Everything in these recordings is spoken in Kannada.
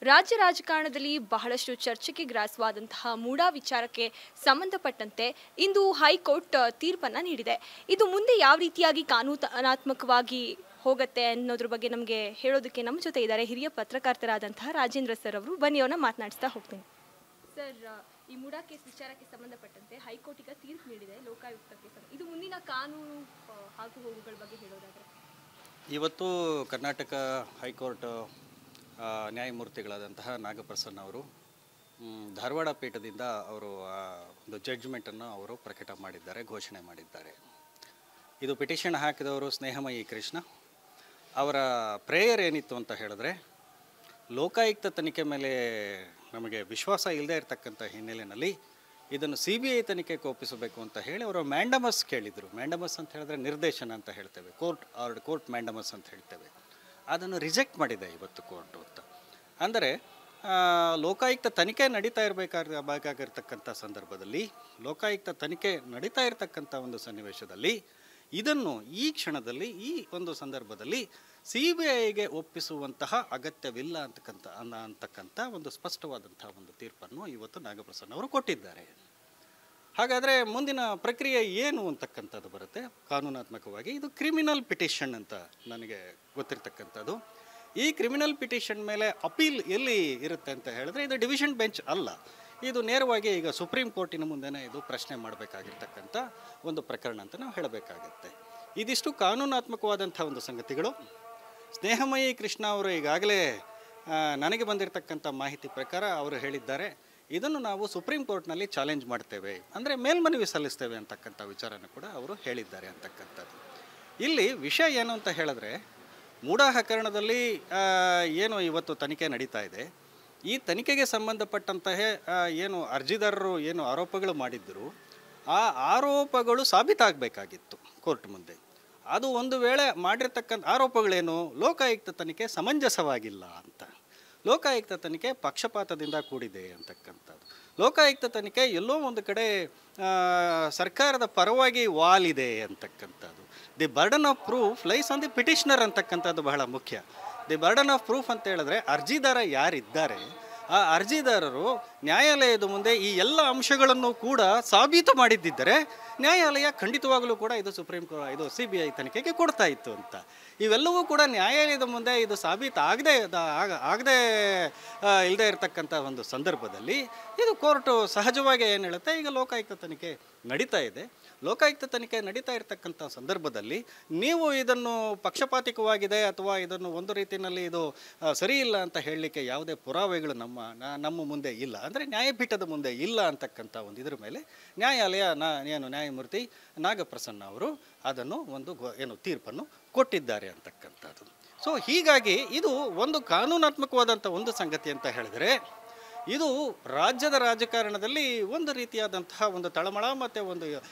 ರಾಜ್ಯ ರಾಜಕಾರಣದಲ್ಲಿ ಬಹಳಷ್ಟು ಚರ್ಚೆಗೆ ಗ್ರಾಸವಾದಂತಹ ಮೂಡಾ ವಿಚಾರಕ್ಕೆ ಸಂಬಂಧಪಟ್ಟಂತೆ ಇಂದು ಹೈಕೋರ್ಟ್ ತೀರ್ಪನ್ನು ನೀಡಿದೆ. ಇದು ಮುಂದೆ ಯಾವ ರೀತಿಯಾಗಿ ಕಾನೂನಾತ್ಮಕವಾಗಿ ಹೋಗುತ್ತೆ ಅನ್ನೋದ್ರ ಬಗ್ಗೆ ನಮಗೆ ಹೇಳೋದಕ್ಕೆ ನಮ್ಮ ಜೊತೆ ಇದ್ದಾರೆ ಹಿರಿಯ ಪತ್ರಕರ್ತರಾದಂತಹ ರಾಜೇಂದ್ರ ಸರ್ ಅವರು. ಬನ್ನಿ ಅವ್ರನ್ನ ಮಾತನಾಡಿಸ್ತಾ ಹೋಗ್ತೀನಿ. ಸರ್, ಈ ಮೂಡಾ ಕೇಸ್ ವಿಚಾರಕ್ಕೆ ಸಂಬಂಧಪಟ್ಟಂತೆ ಹೈಕೋರ್ಟ್ ಈಗ ತೀರ್ಪು ನೀಡಿದೆ ಲೋಕಾಯುಕ್ತಕ್ಕೆ. ಇದು ಮುಂದಿನ ಕಾನೂನು ಹಾಗೂ ಹೋಗುಗಳ ಬಗ್ಗೆ ಹೇಳೋದಾದರೆ, ಇವತ್ತು ಕರ್ನಾಟಕ ಹೈಕೋರ್ಟ್ ನ್ಯಾಯಮೂರ್ತಿಗಳಾದಂತಹ ನಾಗಪ್ರಸನ್ನ ಅವರು ಧಾರವಾಡ ಪೀಠದಿಂದ ಅವರು ಒಂದು ಜಡ್ಜ್ಮೆಂಟನ್ನು ಅವರು ಪ್ರಕಟ ಮಾಡಿದ್ದಾರೆ, ಘೋಷಣೆ ಮಾಡಿದ್ದಾರೆ. ಇದು ಪಿಟಿಷನ್ ಹಾಕಿದವರು ಸ್ನೇಹಮಯಿ ಕೃಷ್ಣ. ಅವರ ಪ್ರೇಯರ್ ಏನಿತ್ತು ಅಂತ ಹೇಳಿದ್ರೆ, ಲೋಕಾಯುಕ್ತ ತನಿಖೆ ಮೇಲೆ ನಮಗೆ ವಿಶ್ವಾಸ ಇಲ್ಲದೆ ಇರತಕ್ಕಂಥ ಹಿನ್ನೆಲೆಯಲ್ಲಿ ಇದನ್ನು CBI ತನಿಖೆಗೆ ಒಪ್ಪಿಸಬೇಕು ಅಂತ ಹೇಳಿ ಅವರು ಮ್ಯಾಂಡಮಸ್ ಕೇಳಿದರು. ಮ್ಯಾಂಡಮಸ್ ಅಂತ ಹೇಳಿದ್ರೆ ನಿರ್ದೇಶನ ಅಂತ ಹೇಳ್ತೇವೆ, ಕೋರ್ಟ್ ಮ್ಯಾಂಡಮಸ್ ಅಂತ ಹೇಳ್ತೇವೆ. ಅದನ್ನು ರಿಜೆಕ್ಟ್ ಮಾಡಿದೆ ಇವತ್ತು ಕೋರ್ಟು ಅಂತ. ಅಂದರೆ ಲೋಕಾಯುಕ್ತ ತನಿಖೆ ನಡೀತಾ ಬೇಕಾಗಿರ್ತಕ್ಕಂಥ ಸಂದರ್ಭದಲ್ಲಿ, ಲೋಕಾಯುಕ್ತ ತನಿಖೆ ನಡೀತಾ ಇರತಕ್ಕಂಥ ಒಂದು ಸನ್ನಿವೇಶದಲ್ಲಿ ಇದನ್ನು ಈ ಕ್ಷಣದಲ್ಲಿ ಈ ಒಂದು ಸಂದರ್ಭದಲ್ಲಿ CBIಗೆ ಒಪ್ಪಿಸುವಂತಹ ಅಗತ್ಯವಿಲ್ಲ ಅಂತಕ್ಕಂಥ ಒಂದು ಸ್ಪಷ್ಟವಾದಂಥ ಒಂದು ತೀರ್ಪನ್ನು ಇವತ್ತು ನಾಗಪ್ರಸನ್ನ ಅವರು ಕೊಟ್ಟಿದ್ದಾರೆ. ಹಾಗಾದರೆ ಮುಂದಿನ ಪ್ರಕ್ರಿಯೆ ಏನು ಅಂತಕ್ಕಂಥದ್ದು ಬರುತ್ತೆ ಕಾನೂನಾತ್ಮಕವಾಗಿ. ಇದು ಕ್ರಿಮಿನಲ್ ಪಿಟಿಷನ್ ಅಂತ ನನಗೆ ಗೊತ್ತಿರ್ತಕ್ಕಂಥದ್ದು. ಈ ಕ್ರಿಮಿನಲ್ ಪಿಟಿಷನ್ ಮೇಲೆ ಅಪೀಲ್ ಎಲ್ಲಿ ಇರುತ್ತೆ ಅಂತ ಹೇಳಿದ್ರೆ, ಇದು ಡಿವಿಷನ್ ಬೆಂಚ್ ಅಲ್ಲ, ಇದು ನೇರವಾಗಿ ಈಗ ಸುಪ್ರೀಂ ಕೋರ್ಟಿನ ಮುಂದೆನೇ ಇದು ಪ್ರಶ್ನೆ ಮಾಡಬೇಕಾಗಿರ್ತಕ್ಕಂಥ ಒಂದು ಪ್ರಕರಣ ಅಂತ ನಾವು ಹೇಳಬೇಕಾಗತ್ತೆ. ಇದಿಷ್ಟು ಕಾನೂನಾತ್ಮಕವಾದಂಥ ಒಂದು ಸಂಗತಿಗಳು. ಸ್ನೇಹಮಯಿ ಕೃಷ್ಣ ಅವರು ಈಗಾಗಲೇ ನನಗೆ ಬಂದಿರತಕ್ಕಂಥ ಮಾಹಿತಿ ಪ್ರಕಾರ ಅವರು ಹೇಳಿದ್ದಾರೆ, ಇದನ್ನು ನಾವು ಸುಪ್ರೀಂ ಕೋರ್ಟ್ನಲ್ಲಿ ಚಾಲೆಂಜ್ ಮಾಡ್ತೇವೆ, ಅಂದರೆ ಮೇಲ್ಮನವಿ ಸಲ್ಲಿಸ್ತೇವೆ ಅಂತಕ್ಕಂಥ ವಿಚಾರನ ಕೂಡ ಅವರು ಹೇಳಿದ್ದಾರೆ ಅಂತಕ್ಕಂಥದ್ದು. ಇಲ್ಲಿ ವಿಷಯ ಏನು ಅಂತ ಹೇಳಿದ್ರೆ, ಮೂಡಾ ಹಗರಣದಲ್ಲಿ ಏನು ಇವತ್ತು ತನಿಖೆ ನಡೀತಾ ಇದೆ, ಈ ತನಿಖೆಗೆ ಸಂಬಂಧಪಟ್ಟಂತಹ ಏನು ಅರ್ಜಿದಾರರು ಏನು ಆರೋಪಗಳು ಮಾಡಿದ್ದರು, ಆ ಆರೋಪಗಳು ಸಾಬೀತಾಗಬೇಕಾಗಿತ್ತು ಕೋರ್ಟ್ ಮುಂದೆ. ಅದು ಒಂದು ವೇಳೆ ಮಾಡಿರ್ತಕ್ಕಂಥ ಆರೋಪಗಳೇನು, ಲೋಕಾಯುಕ್ತ ತನಿಖೆ ಸಮಂಜಸವಾಗಿಲ್ಲ ಅಂತ, ಲೋಕಾಯುಕ್ತ ತನಿಖೆ ಪಕ್ಷಪಾತದಿಂದ ಕೂಡಿದೆ ಅಂತಕ್ಕಂಥದ್ದು, ಲೋಕಾಯುಕ್ತ ತನಿಖೆ ಎಲ್ಲೋ ಒಂದು ಕಡೆ ಸರ್ಕಾರದ ಪರವಾಗಿ ವಾಲಿದೆ ಅಂತಕ್ಕಂಥದ್ದು. The burden of proof lies on the petitioner ಅಂತಕ್ಕಂಥದ್ದು ಬಹಳ ಮುಖ್ಯ. ದಿ ಬರ್ಡನ್ ಆಫ್ ಪ್ರೂಫ್ ಅಂತ ಹೇಳಿದ್ರೆ, ಅರ್ಜಿದಾರ ಯಾರಿದ್ದಾರೆ ಆ ಅರ್ಜಿದಾರರು ನ್ಯಾಯಾಲಯದ ಮುಂದೆ ಈ ಎಲ್ಲ ಅಂಶಗಳನ್ನು ಕೂಡ ಸಾಬೀತು ಮಾಡಿದ್ದಿದ್ದರೆ ನ್ಯಾಯಾಲಯ ಖಂಡಿತವಾಗಲೂ ಕೂಡ ಇದು CBI ತನಿಖೆಗೆ ಕೊಡ್ತಾ ಇತ್ತು ಅಂತ. ಇವೆಲ್ಲವೂ ಕೂಡ ನ್ಯಾಯಾಲಯದ ಮುಂದೆ ಇದು ಸಾಬೀತು ಆಗದೆ ಇಲ್ಲದೆ ಇರತಕ್ಕಂಥ ಒಂದು ಸಂದರ್ಭದಲ್ಲಿ ಇದು ಕೋರ್ಟು ಸಹಜವಾಗಿ ಏನು ಹೇಳುತ್ತೆ, ಈಗ ಲೋಕಾಯುಕ್ತ ತನಿಖೆ ನಡೀತಾ ಇದೆ, ಲೋಕಾಯುಕ್ತ ತನಿಖೆ ನಡೀತಾ ಇರತಕ್ಕಂಥ ಸಂದರ್ಭದಲ್ಲಿ ನೀವು ಇದನ್ನು ಪಕ್ಷಪಾತಿಕವಾಗಿದೆ ಅಥವಾ ಇದನ್ನು ಒಂದು ರೀತಿಯಲ್ಲಿ ಇದು ಸರಿ ಇಲ್ಲ ಅಂತ ಹೇಳಲಿಕ್ಕೆ ಯಾವುದೇ ಪುರಾವೆಗಳು ನಮ್ಮ ಮುಂದೆ ಇಲ್ಲ, ಅಂದರೆ ನ್ಯಾಯಪೀಠದ ಮುಂದೆ ಇಲ್ಲ ಅಂತಕ್ಕಂಥ ಒಂದು ಇದರ ಮೇಲೆ ನ್ಯಾಯಾಲಯ ನ್ಯಾಯಮೂರ್ತಿ ನಾಗಪ್ರಸನ್ನ ಅವರು ಅದನ್ನು ತೀರ್ಪನ್ನು ಕೊಟ್ಟಿದ್ದಾರೆ ಅಂತಕ್ಕಂಥದ್ದು. ಸೊ ಹೀಗಾಗಿ ಇದು ಒಂದು ಕಾನೂನಾತ್ಮಕವಾದಂಥ ಒಂದು ಸಂಗತಿ ಅಂತ ಹೇಳಿದರೆ, ಇದು ರಾಜ್ಯದ ರಾಜಕಾರಣದಲ್ಲಿ ಒಂದು ರೀತಿಯಾದಂತಹ ಒಂದು ತಳಮಳ ಮತ್ತು ಒಂದು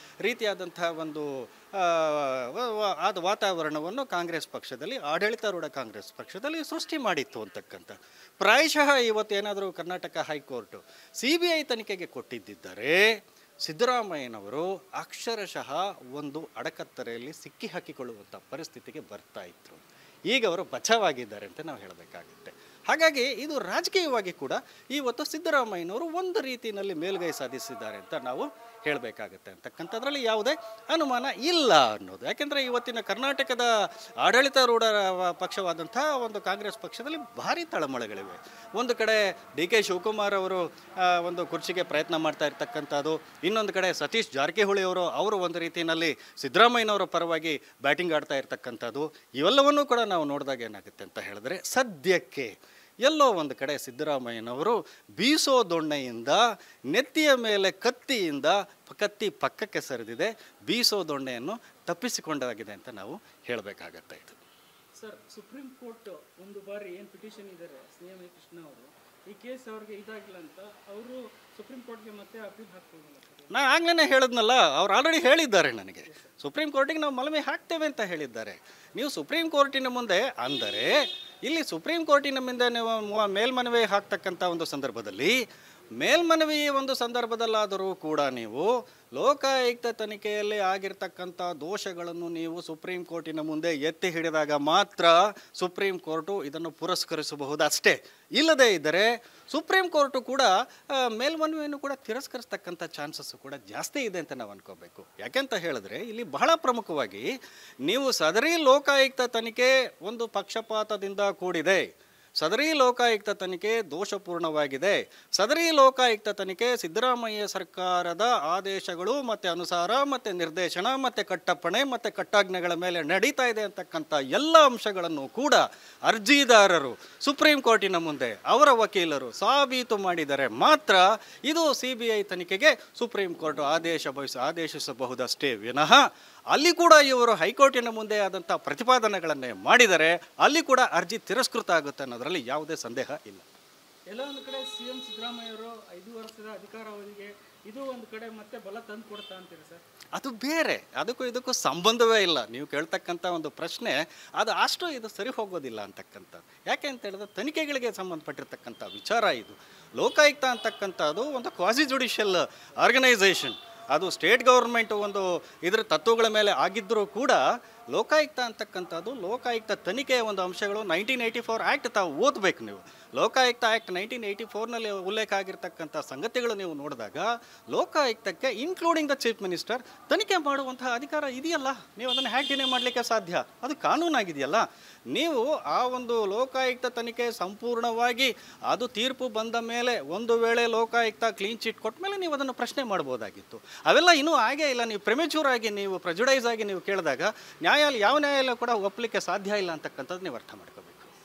ರೀತಿಯಾದಂತಹ ಒಂದು ವಾತಾವರಣವನ್ನು ಕಾಂಗ್ರೆಸ್ ಪಕ್ಷದಲ್ಲಿ, ಆಡಳಿತಾರೂಢ ಕಾಂಗ್ರೆಸ್ ಪಕ್ಷದಲ್ಲಿ ಸೃಷ್ಟಿ ಮಾಡಿತ್ತು ಅಂತಕ್ಕಂಥ. ಪ್ರಾಯಶಃ ಇವತ್ತೇನಾದರೂ ಕರ್ನಾಟಕ ಹೈಕೋರ್ಟು CBI ತನಿಖೆಗೆ ಕೊಟ್ಟಿದ್ದರೆ ಸಿದ್ದರಾಮಯ್ಯನವರು ಅಕ್ಷರಶಃ ಒಂದು ಅಡಕತ್ತರೆಯಲ್ಲಿ ಸಿಕ್ಕಿ ಹಾಕಿಕೊಳ್ಳುವಂಥ ಪರಿಸ್ಥಿತಿಗೆ ಬರ್ತಾ ಇದ್ರು. ಈಗ ಅವರು ಬಚಾವಾಗಿದ್ದಾರೆ ಅಂತ ನಾವು ಹೇಳಬೇಕಾಗುತ್ತೆ. ಹಾಗಾಗಿ ಇದು ರಾಜಕೀಯವಾಗಿ ಕೂಡ ಇವತ್ತು ಸಿದ್ದರಾಮಯ್ಯನವರು ಒಂದು ರೀತಿಯಲ್ಲಿ ಮೇಲುಗೈ ಸಾಧಿಸಿದ್ದಾರೆ ಅಂತ ನಾವು ಹೇಳಬೇಕಾಗತ್ತೆ ಅಂತಕ್ಕಂಥದ್ರಲ್ಲಿ ಯಾವುದೇ ಅನುಮಾನ ಇಲ್ಲ ಅನ್ನೋದು. ಯಾಕೆಂದರೆ ಇವತ್ತಿನ ಕರ್ನಾಟಕದ ಆಡಳಿತಾರೂಢ ಪಕ್ಷವಾದಂಥ ಒಂದು ಕಾಂಗ್ರೆಸ್ ಪಕ್ಷದಲ್ಲಿ ಭಾರಿ ತಳಮಳಗಳಿವೆ. ಒಂದು ಕಡೆ DK ಶಿವಕುಮಾರ್ ಅವರು ಒಂದು ಕುರ್ಚಿಗೆ ಪ್ರಯತ್ನ ಮಾಡ್ತಾ ಇರ್ತಕ್ಕಂಥದ್ದು, ಇನ್ನೊಂದು ಕಡೆ ಸತೀಶ್ ಜಾರಕಿಹೊಳಿ ಅವರು ಒಂದು ರೀತಿಯಲ್ಲಿ ಸಿದ್ದರಾಮಯ್ಯನವರ ಪರವಾಗಿ ಬ್ಯಾಟಿಂಗ್ ಆಡ್ತಾ ಇರ್ತಕ್ಕಂಥದ್ದು. ಇವೆಲ್ಲವನ್ನೂ ಕೂಡ ನಾವು ನೋಡಿದಾಗ ಏನಾಗುತ್ತೆ ಅಂತ ಹೇಳಿದ್ರೆ, ಸದ್ಯಕ್ಕೆ ಎಲ್ಲೋ ಒಂದು ಕಡೆ ಸಿದ್ದರಾಮಯ್ಯನವರು ಬೀಸೋ ದೊಣ್ಣೆಯಿಂದ ನೆತ್ತಿಯ ಮೇಲೆ ಕತ್ತಿ ಪಕ್ಕಕ್ಕೆ ಸರಿದಿದೆ, ಬೀಸೋ ದೊಣ್ಣೆಯನ್ನು ತಪ್ಪಿಸಿಕೊಂಡಾಗಿದೆ ಅಂತ ನಾವು ಹೇಳಬೇಕಾಗತ್ತೆ. ಇದು ಸರ್, ಸುಪ್ರೀಂ ಕೋರ್ಟ್ ಒಂದು ಬಾರಿ ಏನು ಪಿಟಿಷನ್ ಇದ್ದಾರೆ ಸ್ನೇಹಮಯಿ ಕೃಷ್ಣ ಅವರು, ಈ ಕೇಸ್ ಅವ್ರಿಗೆ ಇದಾಗಿಲ್ಲ ಅಂತ ಅವರು ಸುಪ್ರೀಂ ಕೋರ್ಟ್ಗೆ ಮತ್ತೆ ಅಪೀಲ್ ಹಾಕ್ಬೋದು. ನಾನು ಆಗ್ಲೇ ಹೇಳಿದ್ನಲ್ಲ, ಅವ್ರು ಆಲ್ರೆಡಿ ಹೇಳಿದ್ದಾರೆ ನನಗೆ, ಸುಪ್ರೀಂ ಕೋರ್ಟಿಗೆ ನಾವು ಮನವಿ ಹಾಕ್ತೇವೆ ಅಂತ ಹೇಳಿದ್ದಾರೆ. ನೀವು ಸುಪ್ರೀಂ ಕೋರ್ಟಿನ ಮುಂದೆ ಅಂದರೆ, ಇಲ್ಲಿ ಸುಪ್ರೀಂ ಕೋರ್ಟಿನ ಮುಂದೆ ನೀವು ಮೇಲ್ಮನವಿ ಹಾಕ್ತಕ್ಕಂಥ ಒಂದು ಸಂದರ್ಭದಲ್ಲಿ ಮೇಲ್ಮನವಿ ಒಂದು ಸಂದರ್ಭದಲ್ಲಾದರೂ ಕೂಡ ನೀವು ಲೋಕಾಯುಕ್ತ ತನಿಖೆಯಲ್ಲಿ ಆಗಿರ್ತಕ್ಕಂಥ ದೋಷಗಳನ್ನು ನೀವು ಸುಪ್ರೀಂ ಕೋರ್ಟಿನ ಮುಂದೆ ಎತ್ತಿ ಹಿಡಿದಾಗ ಮಾತ್ರ ಸುಪ್ರೀಂ ಕೋರ್ಟು ಇದನ್ನು ಪುರಸ್ಕರಿಸಬಹುದು ಅಷ್ಟೇ. ಇಲ್ಲದೇ ಇದ್ದರೆ ಸುಪ್ರೀಂ ಕೋರ್ಟು ಕೂಡ ಮೇಲ್ಮನವಿಯನ್ನು ಕೂಡ ತಿರಸ್ಕರಿಸ್ತಕ್ಕಂಥ ಚಾನ್ಸಸ್ಸು ಕೂಡ ಜಾಸ್ತಿ ಇದೆ ಅಂತ ನಾವು ಅನ್ಕೋಬೇಕು. ಯಾಕೆಂತ ಹೇಳಿದ್ರೆ ಇಲ್ಲಿ ಬಹಳ ಪ್ರಮುಖವಾಗಿ ನೀವು ಸದರಿ ಲೋಕಾಯುಕ್ತ ತನಿಖೆ ಒಂದು ಪಕ್ಷಪಾತದಿಂದ ಕೂಡಿದೆ, ಸದರಿ ಲೋಕಾಯುಕ್ತ ತನಿಖೆ ದೋಷಪೂರ್ಣವಾಗಿದೆ, ಸದರಿ ಲೋಕಾಯುಕ್ತ ತನಿಖೆ ಸಿದ್ದರಾಮಯ್ಯ ಸರ್ಕಾರದ ಆದೇಶಗಳು ಮತ್ತು ಅನುಸಾರ ಮತ್ತು ನಿರ್ದೇಶನ ಮತ್ತು ಕಟ್ಟಪ್ಪಣೆ ಮತ್ತು ಕಟ್ಟಾಜ್ಞೆಗಳ ಮೇಲೆ ನಡೀತಾ ಇದೆ ಅಂತಕ್ಕಂಥ ಎಲ್ಲ ಅಂಶಗಳನ್ನು ಕೂಡ ಅರ್ಜಿದಾರರು ಸುಪ್ರೀಂ ಕೋರ್ಟಿನ ಮುಂದೆ ಅವರ ವಕೀಲರು ಸಾಬೀತು ಮಾಡಿದರೆ ಮಾತ್ರ ಇದು CBI ತನಿಖೆಗೆ ಸುಪ್ರೀಂ ಕೋರ್ಟ್ ಆದೇಶಿಸಬಹುದಷ್ಟೇ ವಿನಃ ಅಲ್ಲಿ ಕೂಡ ಇವರು ಹೈಕೋರ್ಟಿನ ಮುಂದೆ ಆದಂಥ ಪ್ರತಿಪಾದನೆಗಳನ್ನೇ ಮಾಡಿದರೆ ಅಲ್ಲಿ ಕೂಡ ಅರ್ಜಿ ತಿರಸ್ಕೃತ ಆಗುತ್ತೆ ಅನ್ನೋದರಲ್ಲಿ ಯಾವುದೇ ಸಂದೇಹ ಇಲ್ಲ. ಎಲ್ಲ ಒಂದು ಕಡೆ CM ಸಿದ್ದರಾಮಯ್ಯ ಅವರು 5 ವರ್ಷದ ಅಧಿಕಾರಾವಧಿಗೆ ಇದು ಒಂದು ಕಡೆ ಮತ್ತೆ ಬಲ ತಂದು ಕೊಡ್ತಾ ಅಂತೀರಿ ಸರ್? ಅದು ಬೇರೆ, ಅದಕ್ಕೂ ಇದಕ್ಕೂ ಸಂಬಂಧವೇ ಇಲ್ಲ. ನೀವು ಕೇಳ್ತಕ್ಕಂಥ ಒಂದು ಪ್ರಶ್ನೆ ಅದು ಅಷ್ಟು ಇದು ಸರಿ ಹೋಗೋದಿಲ್ಲ ಅಂತಕ್ಕಂಥದ್ದು. ಯಾಕೆ ಅಂತ ಹೇಳಿದ್ರೆ ತನಿಖೆಗಳಿಗೆ ಸಂಬಂಧಪಟ್ಟಿರ್ತಕ್ಕಂಥ ವಿಚಾರ ಇದು. ಲೋಕಾಯುಕ್ತ ಅಂತಕ್ಕಂಥದ್ದು ಒಂದು ಕ್ವಾಸಿ ಜುಡಿಷಿಯಲ್ ಆರ್ಗನೈಸೇಷನ್, ಅದು ಸ್ಟೇಟ್ ಗೌರ್ಮೆಂಟ್ ಒಂದು ಇದರ ತತ್ವಗಳ ಮೇಲೆ ಆಗಿದ್ದರೂ ಕೂಡ ಲೋಕಾಯುಕ್ತ ಅಂತಕ್ಕಂಥದ್ದು ಲೋಕಾಯುಕ್ತ ತನಿಖೆಯ ಒಂದು ಅಂಶಗಳು 1984 ಆ್ಯಕ್ಟ್ ತಾವು ಓದಬೇಕು ನೀವು. ಲೋಕಾಯುಕ್ತ ಆ್ಯಕ್ಟ್ 1984ನಲ್ಲಿ ಉಲ್ಲೇಖ ಆಗಿರ್ತಕ್ಕಂಥ ಸಂಗತಿಗಳು ನೀವು ನೋಡಿದಾಗ ಲೋಕಾಯುಕ್ತಕ್ಕೆ ಇನ್ಕ್ಲೂಡಿಂಗ್ ದ ಚೀಫ್ ಮಿನಿಸ್ಟರ್ ತನಿಖೆ ಮಾಡುವಂತಹ ಅಧಿಕಾರ ಇದೆಯಲ್ಲ, ನೀವು ಅದನ್ನು ಹ್ಯಾಕ್ ಡಿನೇ ಮಾಡಲಿಕ್ಕೆ ಸಾಧ್ಯ? ಅದು ಕಾನೂನಾಗಿದೆಯಲ್ಲ. ನೀವು ಆ ಒಂದು ಲೋಕಾಯುಕ್ತ ತನಿಖೆ ಸಂಪೂರ್ಣವಾಗಿ ಅದು ತೀರ್ಪು ಬಂದ ಮೇಲೆ ಒಂದು ವೇಳೆ ಲೋಕಾಯುಕ್ತ ಕ್ಲೀನ್ ಚಿಟ್ ಕೊಟ್ಟ ಮೇಲೆ ನೀವು ಅದನ್ನು ಪ್ರಶ್ನೆ ಮಾಡ್ಬೋದಾಗಿತ್ತು. ಅವೆಲ್ಲ ಇನ್ನೂ ಆಗೇ ಇಲ್ಲ. ನೀವು ಪ್ರೆಮೆಚೂರ್ ಆಗಿ ನೀವು ಪ್ರೆಜುಡೈಸ್ ಆಗಿ ನೀವು ಕೇಳಿದಾಗ ಯಾವ ನ್ಯಾಯಾಲಯ ಕೂಡ ಒಪ್ಪಲಿಕ್ಕೆ ಸಾಧ್ಯ ಇಲ್ಲ ಅಂತಕ್ಕಂಥದ್ದು ನೀವು ಅರ್ಥ ಮಾಡ್ಕೋಬೇಕು.